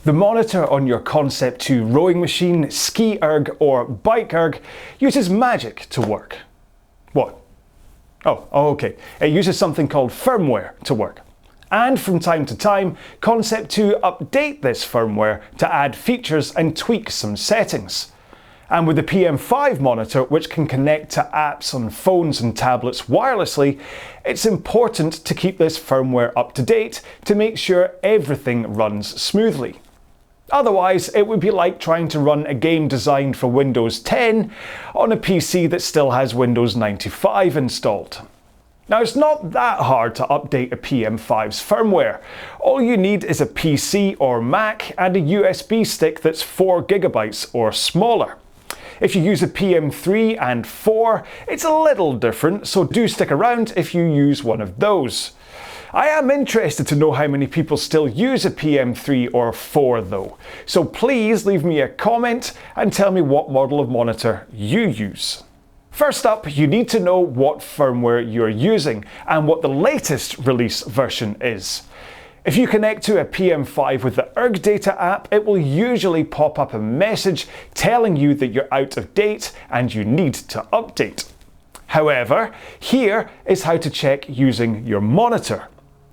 The monitor on your Concept2 rowing machine, ski erg or bike erg uses magic to work. What? Oh, okay. It uses something called firmware to work. And from time to time, Concept2 update this firmware to add features and tweak some settings. And with the PM5 monitor, which can connect to apps on phones and tablets wirelessly, it's important to keep this firmware up to date to make sure everything runs smoothly. Otherwise, it would be like trying to run a game designed for Windows 10 on a PC that still has Windows 95 installed. Now, it's not that hard to update a PM5's firmware. All you need is a PC or Mac and a USB stick that's 4 GB or smaller. If you use a PM3 and 4, it's a little different, so do stick around if you use one of those. I am interested to know how many people still use a PM3 or 4 though, so please leave me a comment and tell me what model of monitor you use. First up, you need to know what firmware you're using and what the latest release version is. If you connect to a PM5 with the erg data app, it will usually pop up a message telling you that you're out of date and you need to update. However, here is how to check using your monitor.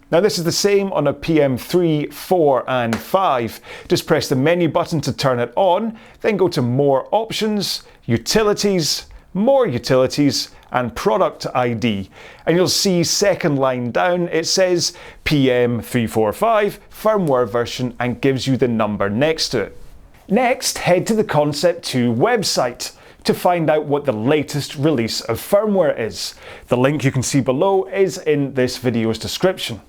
Now this is the same on a PM3, 4 and 5. Just press the menu button to turn it on, then go to More Options, Utilities, More Utilities and Product ID. And you'll see second line down it says PM345 firmware version and gives you the number next to it. Next, head to the Concept2 website to find out what the latest release of firmware is. The link you can see below is in this video's description.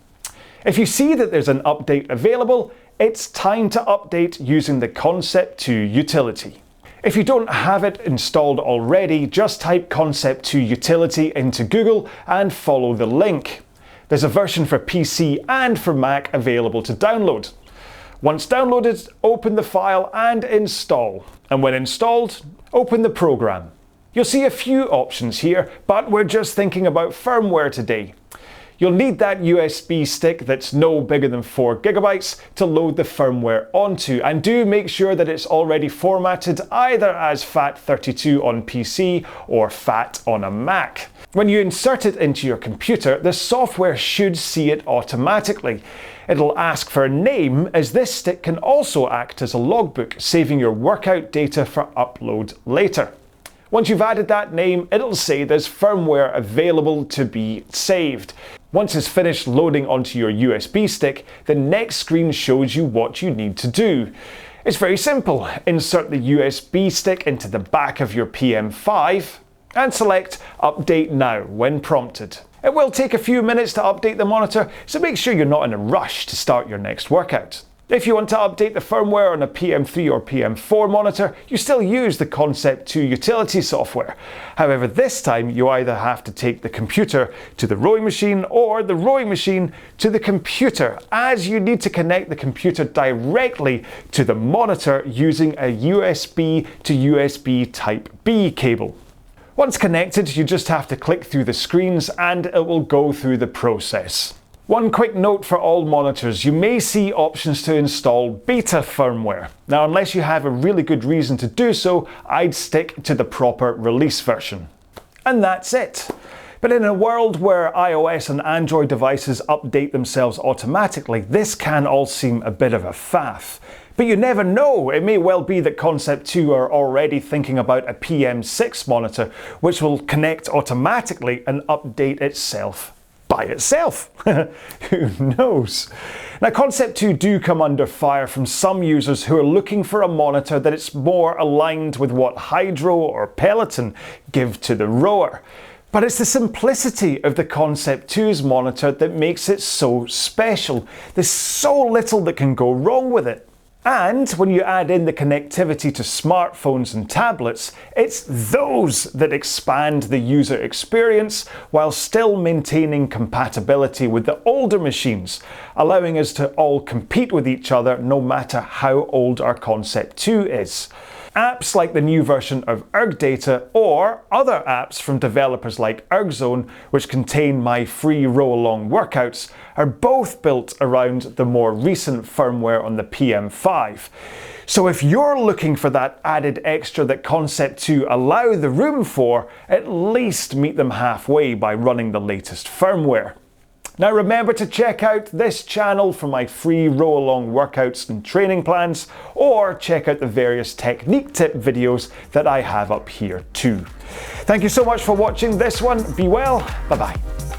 If you see that there's an update available, it's time to update using the Concept2 utility. If you don't have it installed already, just type Concept2 utility into Google and follow the link. There's a version for PC and for Mac available to download. Once downloaded, open the file and install. And when installed, open the program. You'll see a few options here, but we're just thinking about firmware today. You'll need that USB stick that's no bigger than 4 GB to load the firmware onto, and do make sure that it's already formatted either as FAT32 on PC or FAT on a Mac. When you insert it into your computer, the software should see it automatically. It'll ask for a name, as this stick can also act as a logbook, saving your workout data for upload later. Once you've added that name, it'll say there's firmware available to be saved. Once it's finished loading onto your USB stick, the next screen shows you what you need to do. It's very simple. Insert the USB stick into the back of your PM5 and select Update Now when prompted. It will take a few minutes to update the monitor, so make sure you're not in a rush to start your next workout. If you want to update the firmware on a PM3 or PM4 monitor, you still use the Concept2 utility software. However, this time you either have to take the computer to the rowing machine or the rowing machine to the computer, as you need to connect the computer directly to the monitor using a USB to USB Type B cable. Once connected, you just have to click through the screens and it will go through the process. One quick note for all monitors, you may see options to install beta firmware. Now, unless you have a really good reason to do so, I'd stick to the proper release version. And that's it. But in a world where iOS and Android devices update themselves automatically, this can all seem a bit of a faff. But you never know, it may well be that Concept2 are already thinking about a PM6 monitor, which will connect automatically and update itself by itself. Who knows? Now, Concept2 do come under fire from some users who are looking for a monitor that is more aligned with what Hydro or Peloton give to the rower. But it's the simplicity of the Concept2's monitor that makes it so special. There's so little that can go wrong with it. And when you add in the connectivity to smartphones and tablets, it's those that expand the user experience while still maintaining compatibility with the older machines, allowing us to all compete with each other no matter how old our Concept2 is. Apps like the new version of ErgData or other apps from developers like ErgZone, which contain my free RowAlong workouts, are both built around the more recent firmware on the PM5. So if you're looking for that added extra that Concept2 allow the room for, at least meet them halfway by running the latest firmware. Now remember to check out this channel for my free RowAlong workouts and training plans, or check out the various technique tip videos that I have up here too. Thank you so much for watching this one. Be well. Bye bye.